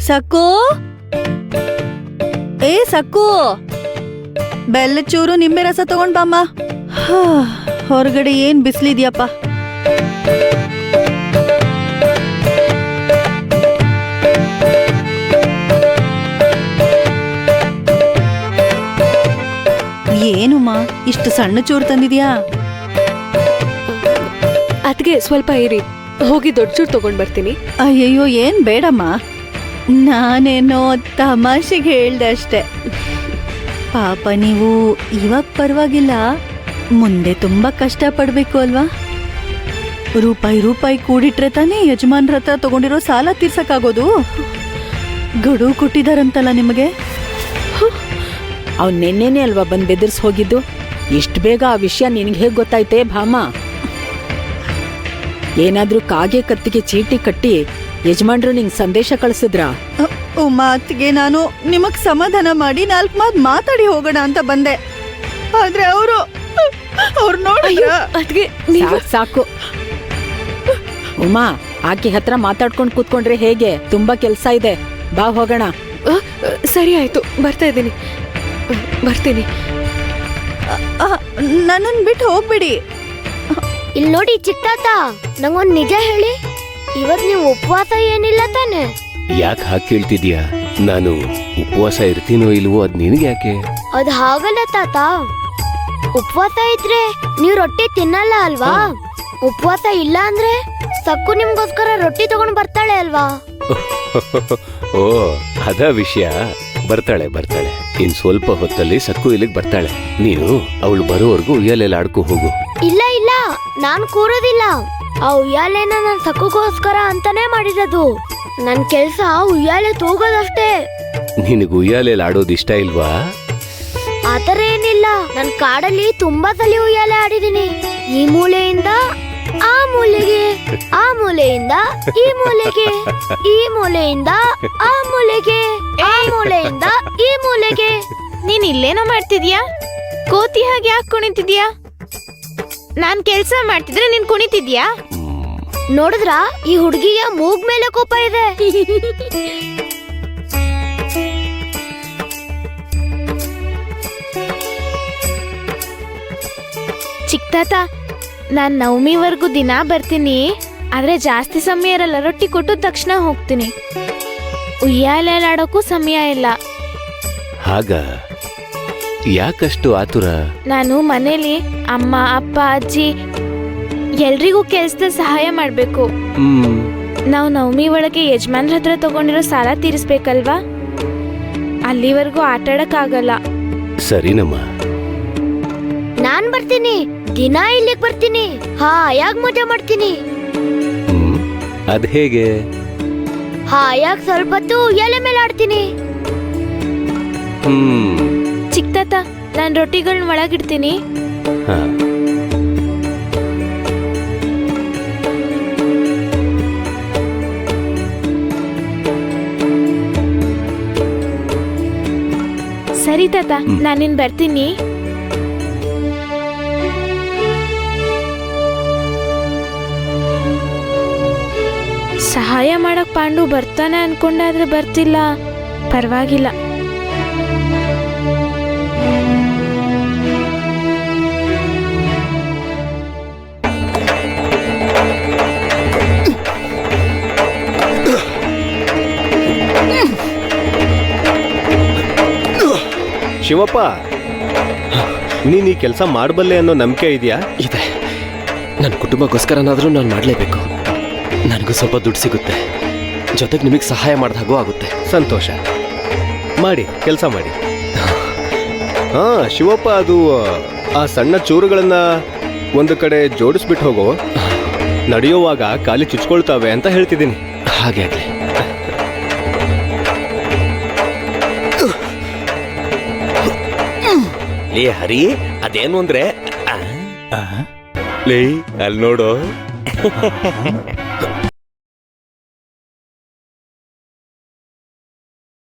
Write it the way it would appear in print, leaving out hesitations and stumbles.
ಸಕ್ಕು, ಏ ಸಕ್ಕು, ಬೆಲ್ಲ ಚೂರು ನಿಂಬೆ ರಸ ತಗೊಂಡ್ ಬಾಮ್ಮ. ಹೊರಗಡೆ ಏನ್ ಬಿಸ್ಲಿದ್ಯಪ್ಪ. ಏನುಮ್ಮ ಇಷ್ಟು ಸಣ್ಣ ಚೂರು ತಂದಿದ್ಯಾ? ಅದ್ಗೆ ಸ್ವಲ್ಪ ಇರಿ, ಹೋಗಿ ದೊಡ್ಡ ಚೂರು ತಗೊಂಡ್ ಬರ್ತೀನಿ. ಅಯ್ಯಯ್ಯೋ, ಏನ್ ಬೇಡಮ್ಮ, ನಾನೇನೋ ತಮಾಷೆಗೆ ಹೇಳ್ದೆ ಅಷ್ಟೆ. ಪಾಪ ನೀವು ಇವಾಗ ಪರವಾಗಿಲ್ಲ, ಮುಂದೆ ತುಂಬಾ ಕಷ್ಟ ಪಡ್ಬೇಕು ಅಲ್ವಾ? ರೂಪಾಯಿ ಕೂಡಿಟ್ರೆ ತಾನೇ ಯಜಮಾನ್ರ ಹತ್ರ ತಗೊಂಡಿರೋ ಸಾಲ ತೀರ್ಸಕ್ಕಾಗೋದು. ಗಡುವು ಕೊಟ್ಟಿದಾರಂತಲ್ಲ ನಿಮಗೆ? ಅವ್ನು ನೆನ್ನೆನೇ ಅಲ್ವಾ ಬಂದು ಬೆದರ್ಸ್ ಹೋಗಿದ್ದು. ಇಷ್ಟು ಬೇಗ ಆ ವಿಷಯ ನಿನಗೆ ಹೇಗೆ ಗೊತ್ತಾಯ್ತೆ ಭಾಮ? ಏನಾದ್ರೂ ಕಾಗೆ ಕತ್ತಿಗೆ ಚೀಟಿ ಕಟ್ಟಿ ಯಜಮಾನ್ರು ನಿಂಗೆ ಸಂದೇಶ ಕಳಿಸಿದ್ರಾ? ಮಾತಿಗೆ ನಾನು ನಿಮಗ್ ಸಮಾಧಾನ ಮಾಡಿ 4 ಮಾತು ಮಾತಾಡಿ ಹೋಗೋಣ ಅಂತ ಬಂದೆ. ಆದ್ರೆ ಅವ್ರು ನೋಡಿದ್ರ ಅದ್ಗೆ ಸಾಕು ಉಮಾ, ಆಕೆ ಹತ್ರ ಮಾತಾಡ್ಕೊಂಡು ಕೂತ್ಕೊಂಡ್ರೆ ಹೇಗೆ? ತುಂಬಾ ಕೆಲ್ಸ ಇದೆ, ಬಾ ಹೋಗೋಣ. ಸರಿ ಆಯ್ತು, ಬರ್ತಾ ಇದ್ದೀನಿ, ಬರ್ತೀನಿ. ನನ್ನನ್ ಬಿಟ್ಟು ಹೋಗ್ಬಿಡಿ. ಇಲ್ಲಿ ನೋಡಿ ಚಿಕ್ತಾತ, ನಂಗೊಂದ್ ನಿಜ ಹೇಳಿ, ಇವತ್ ನೀವು ಉಪವಾಸ ಏನಿಲ್ಲ ತಾನೆ? ಯಾಕೆ ಹಾಗೆ ಕೇಳ್ತಿದ್ಯಾ? ನಾನು ಉಪವಾಸ ಇರ್ತೀನೋ ಇಲ್ವೋ ಅದ್ ನಿನಗೆ ಯಾಕೆ? ಅದ್ ಹಾಗಲ್ಲ ತಾತ, ಉಪವಾಸ ಇದ್ರೆ ನೀವ್ ರೊಟ್ಟಿ ತಿನ್ನಲ್ಲ ಅಲ್ವಾ? ಉಪವಾಸ ಇಲ್ಲ ಅಂದ್ರೆ ಸಕ್ಕು ನಿಮ್ಗೋಸ್ಕರ ರೊಟ್ಟಿ ತಗೊಂಡ್ ಬರ್ತಾಳೆ ಅಲ್ವಾ? ಓ ಅದ ವಿಷಯ. ಬರ್ತಾಳೆ ಇನ್ ಸ್ವಲ್ಪ ಹೊತ್ತಲ್ಲಿ ಸಕ್ಕು ಇಲ್ಲಿಗೆ ಬರ್ತಾಳೆ. ನೀನು ಅವಳು ಬರೋವರೆಗೂ ಉಯ್ಯಾಲೆಲ್ಲ ಆಡ್ಕೊ ಹೋಗು. ಇಲ್ಲ ನಾನ್ ಕೂರೋದಿಲ್ಲ. ಆ ಉಯ್ಯಾಲೆನ ನನ್ ಸಕ್ಕುಗೋಸ್ಕರ ಅಂತಾನೆ ಮಾಡಿರೋದು. ನನ್ ಕೆಲ್ಸ ಉಯ್ಯಾಲೆ ತೂಗೋದಷ್ಟೇ. ನಿನಗೆ ಉಯ್ಯಾಲೆಲ್ಲ ಆಡೋದು ಇಷ್ಟ ಇಲ್ವಾ? ಆತರ ಏನಿಲ್ಲ, ನನ್ ಕಾಡಲ್ಲಿ ತುಂಬಾ ಸಲ ಉಯ್ಯಾಲೆ ಆಡಿದೀನಿ. ಈ ಮೂಲೆಯಿಂದ ಆ ಮೂಲೆಗೆ, ಆ ಮೂಲೆಯಿಂದ ಈ ಮೂಲೆಗೆ, ಈ ಮೂಲೆಯಿಂದ ಆ ಮೂಲೆಗೆ, ಆ ಮೂಲೆಯಿಂದ ಈ ಮೂಲೆಗೆ. ನೀನ್ ಇಲ್ಲೇನೋ ಮಾಡ್ತಿದ್ಯಾ? ಕೋತಿ ಹಾಗೆ ಯಾಕೆ ಕುಣಿತಿದ್ಯಾ? ನಾನ್ ಕೆಲ್ಸ ಮಾಡ್ತಿದ್ರೆ ನೀನ್ ಕುಣಿತಿದ್ಯಾ? ನೋಡಿದ್ರ ಈ ಹುಡುಗಿಯ ಮೂಗ್ ಮೇಲೆ ಕೋಪ ಇದೆ. ಚಿಕ್ತಾತ, ನಾನ್ ನವಮಿವರೆಗೂ ದಿನ ಬರ್ತೀನಿ, ಆದ್ರೆ ಜಾಸ್ತಿ ಸಮಯ ಇರಲ್ಲ. ರೊಟ್ಟಿ ಕೊಟ್ಟು ತಕ್ಷಣ ಹೋಗ್ತೀನಿ. ಉಯ್ಯಾಲೆ ಆಡೋಕ್ಕೂ ಸಮಯ ಇಲ್ಲ. ಹಾಗ ಯಾಕಷ್ಟು ಆತುರ? ನಾನು ಮನೇಲಿ ಅಮ್ಮ ಅಪ್ಪ ಅಜ್ಜಿ ಎಲ್ರಿಗೂ ಕೆಲ್ಸದ ಸಹಾಯ ಮಾಡ್ಬೇಕು. ನಾವು ನವಮಿ ಒಳಗೆ ಯಜಮಾನ್ರ ಹತ್ರ ತಗೊಂಡಿರೋ ಸಾಲ ತೀರಿಸ್ಬೇಕಲ್ವಾ? ಅಲ್ಲಿವರೆಗೂ ಆಟಾಡಕ್ ಆಗಲ್ಲ. ಸರಿನಮ್ಮ, ನಾನ್ ಬರ್ತೀನಿ, ದಿನ ಇಲ್ಲಿಗೆ ಬರ್ತೀನಿ. ಹಾಯಾಗ್ ಮಜಾ ಮಾಡ್ತೀನಿ. ಅದ್ ಹೇಗೆ? ಹಾಯಾಗ್ ಸ್ವಲ್ಪ ಹೊತ್ತು ಎಲೆ ಮೇಲೆ ಆಡ್ತೀನಿ. ಚಿಕ್ತಾತ, ನಾನ್ ರೊಟ್ಟಿಗಳನ್ನ ಒಳಗಿಡ್ತೀನಿ. ಸರಿ ತಾತ, ನಾನಿನ್ ಬರ್ತೀನಿ. ಸಹಾಯ ಮಾಡಕ್ ಪಾಂಡು ಬರ್ತಾನೆ ಅನ್ಕೊಂಡಾದ್ರೆ ಬರ್ತಿಲ್ಲ. ಪರವಾಗಿಲ್ಲ. ಶಿವಪ್ಪ, ನೀನ್ ಈ ಕೆಲಸ ಮಾಡಬಲ್ಲೆ ಅನ್ನೋ ನಂಬಿಕೆ ಇದೆಯಾ? ಇದೆ. ನನ್ನ ಕುಟುಂಬಕ್ಕೋಸ್ಕರನಾದ್ರೂ ನಾನು ಮಾಡಲೇಬೇಕು. ನನಗೂ ಸ್ವಲ್ಪ ದುಡ್ಡು ಸಿಗುತ್ತೆ, ಜೊತೆಗೆ ನಿಮಗೆ ಸಹಾಯ ಮಾಡಿದಾಗೂ ಆಗುತ್ತೆ. ಸಂತೋಷ. ಮಾಡಿ, ಕೆಲಸ ಮಾಡಿ. ಶಿವಪ್ಪ, ಅದು ಆ ಸಣ್ಣ ಚೂರುಗಳನ್ನ ಒಂದು ಕಡೆ ಜೋಡಿಸ್ಬಿಟ್ಟು ಹೋಗೋ. ನಡೆಯುವಾಗ ಕಾಲಿ ಚುಚ್ಕೊಳ್ತಾವೆ ಅಂತ ಹೇಳ್ತಿದ್ದೀನಿ. ಹಾಗೆ ಆಗಲಿ. ಲೇ ಹರಿ, ಅದೇನು ಅಂದ್ರೆ ಲೇ ಅಲ್ಲಿ ನೋಡು.